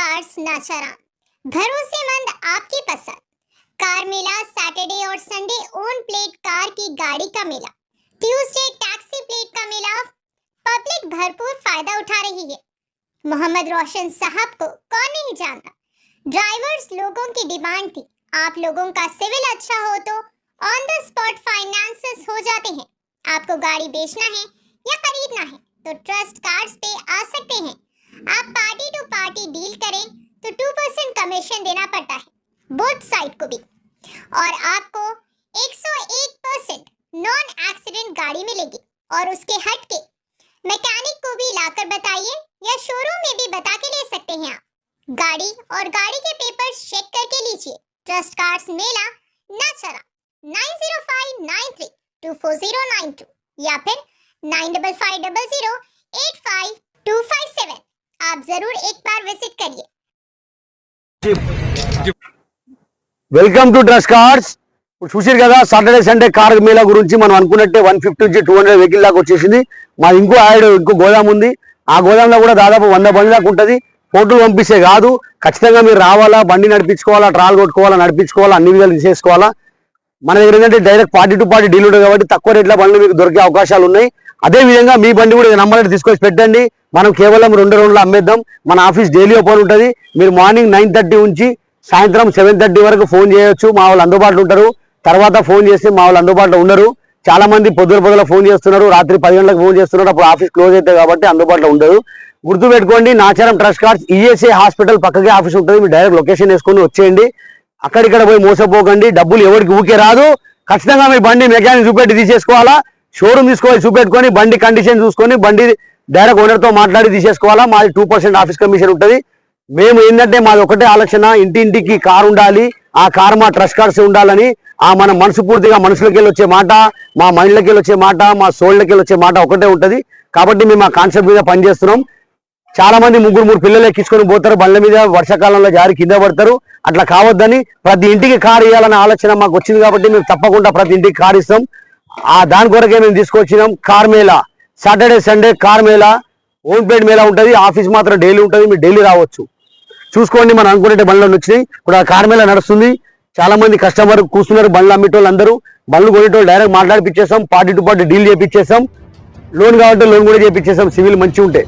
Cars Nacharam, भरोसेमंद आपकी पसंद। कार मेला सैटरडे और संडे ओन प्लेट कार की गाड़ी का मेला, ट्यूसडे टैक्सी प्लेट का मेला। पब्लिक भरपूर फायदा उठा रही है। मोहम्मद रोशन साहब को कौन नहीं जानता। ड्राइवर्स लोगों की डिमांड थी। आप लोगों का सिविल अच्छा हो तो ऑन द स्पॉट फाइनेंसेस हो जाते हैं। आपको गाड़ी बेचना है या खरीदना है तो ट्रस्ट कार्ड्स पे आ सकते हैं। आप पार्टी टू पार्टी डील करें तो 2% कमीशन देना पड़ता है बोथ साइड को भी, और आपको 101% नॉन एक्सीडेंट गाड़ी मिलेगी। और उसके हट के मैकेनिक को भी लाकर बताइए या शोरूम में भी बता के ले सकते हैं आप। गाड़ी और गाड़ी के पेपर्स चेक करके लीजिए। ट्रस्ट कार्ड्स मेला नाचरा 9059324092 या फिर 9550085257। आप जरूर एक बार विजिट करिए। Welcome to trust cards. చూసారు కదా సాటర్డే సండే కార్ మేళా గురించి మనం అనుకున్నట్టే 150 నుంచి 200 వెహికల్ దాకా వచ్చేసింది. మా ఇంకో గోదాం ఉంది. ఆ గోదాంలో కూడా దాదాపు 100 బండి దాకా ఉంటుంది. ఫోటోలు పంపిస్తే కాదు, ఖచ్చితంగా మీరు రావాలా, బండి నడిపించుకోవాలా, ట్రాల్ కొట్టుకోవాలా, నడిపించుకోవాలా, అన్ని విధాలు తీసేసుకోవాలా. మన దగ్గర ఏంటంటే direct party to party deal ఉంటుంది కాబట్టి తక్కువ రేట్ల బండ్లు మీకు దొరికే అవకాశాలు ఉన్నాయి. అదే విధంగా మీ బండి కూడా నమ్మలేదు తీసుకొచ్చి పెట్టండి. మనం కేవలం 2 రోజుల్లో అమ్మేద్దాం. మన ఆఫీస్ డైలీ ఓపెన్ ఉంటుంది. మీరు మార్నింగ్ 9:30 నుంచి సాయంత్రం 7:30 వరకు ఫోన్ చేయొచ్చు. మా వాళ్ళు అందుబాటులో ఉంటారు. తర్వాత ఫోన్ చేస్తే మా వాళ్ళు అందుబాటులో ఉండరు. చాలా మంది పొద్దుల ఫోన్ చేస్తున్నారు, రాత్రి 10 గంటలకు ఫోన్ చేస్తున్నారు. అప్పుడు ఆఫీస్ క్లోజ్ అవుతుంది కాబట్టి అందుబాటులో ఉండదు. గుర్తుపెట్టుకోండి, Nacharam trust cards ESI hospital పక్కకే ఆఫీస్ ఉంటుంది. మీరు డైరెక్ట్ లొకేషన్ వేసుకొని వచ్చేయండి. అక్కడిక్కడ పోయి మోసపోకండి. డబ్బులు ఎవరికి ఊకే రాదు. ఖచ్చితంగా మీ బండి మెకానిక్ చూపెట్టి తీసేసుకోవాలా. షోరూమ్ తీసుకోవాలి, చూపెట్టుకొని బండి కండిషన్ చూసుకొని బండి డైరెక్ట్ ఓనర్తో మాట్లాడి తీసేసుకోవాలా. మాది 2% ఆఫీస్ కమిషన్ ఉంటుంది. మేము ఏంటంటే మాది ఒకటే ఆలోచన, ఇంటింటికి కారు ఉండాలి, ఆ కారు మా ట్రస్ట్ కార్డ్స్ ఉండాలని. ఆ మన మనసు పూర్తిగా మనుషులకి వెళ్ళి వచ్చే మాట, మా మైండ్లకి వెళ్ళి వచ్చే మాట, మా సోళ్ళకి వెళ్ళి వచ్చే మాట ఒకటే ఉంటుంది. కాబట్టి మేము ఆ కాన్సెప్ట్ మీద పనిచేస్తున్నాం. చాలా మంది 3 పిల్లలు ఎక్కించుకొని పోతారు బండ్ల మీద, వర్షాకాలంలో జారి కింద పడతారు. అట్లా కావద్దని ప్రతి ఇంటికి కారు ఇవ్వాలనే ఆలోచన మాకు వచ్చింది కాబట్టి మేము తప్పకుండా ప్రతి ఇంటికి కారు ఇస్తాం. దాని కొరకే మేము తీసుకొచ్చినాం car mela. Saturday Sunday car mela, own plate mela ఉంటుంది. ఆఫీస్ మాత్రం డైలీ ఉంటుంది. మీరు డైలీ రావచ్చు. చూసుకోండి, మనం అనుకునే బండ్లు వచ్చినాయి. ఇప్పుడు ఆ కార్ మేళా నడుస్తుంది. చాలా మంది కస్టమర్ కూర్చున్నారు. బండ్లు అమ్మేటోళ్ళు అందరూ, బండ్లు కొనేటోళ్ళు డైరెక్ట్ మాట్లాడిపించేస్తాం. పార్టీ టు పార్టీ డీల్ చేపించేస్తాం. లోన్ కావాలంటే లోన్ కూడా చేపించేస్తాం. సివిల్ మంచిగా ఉంటాయి.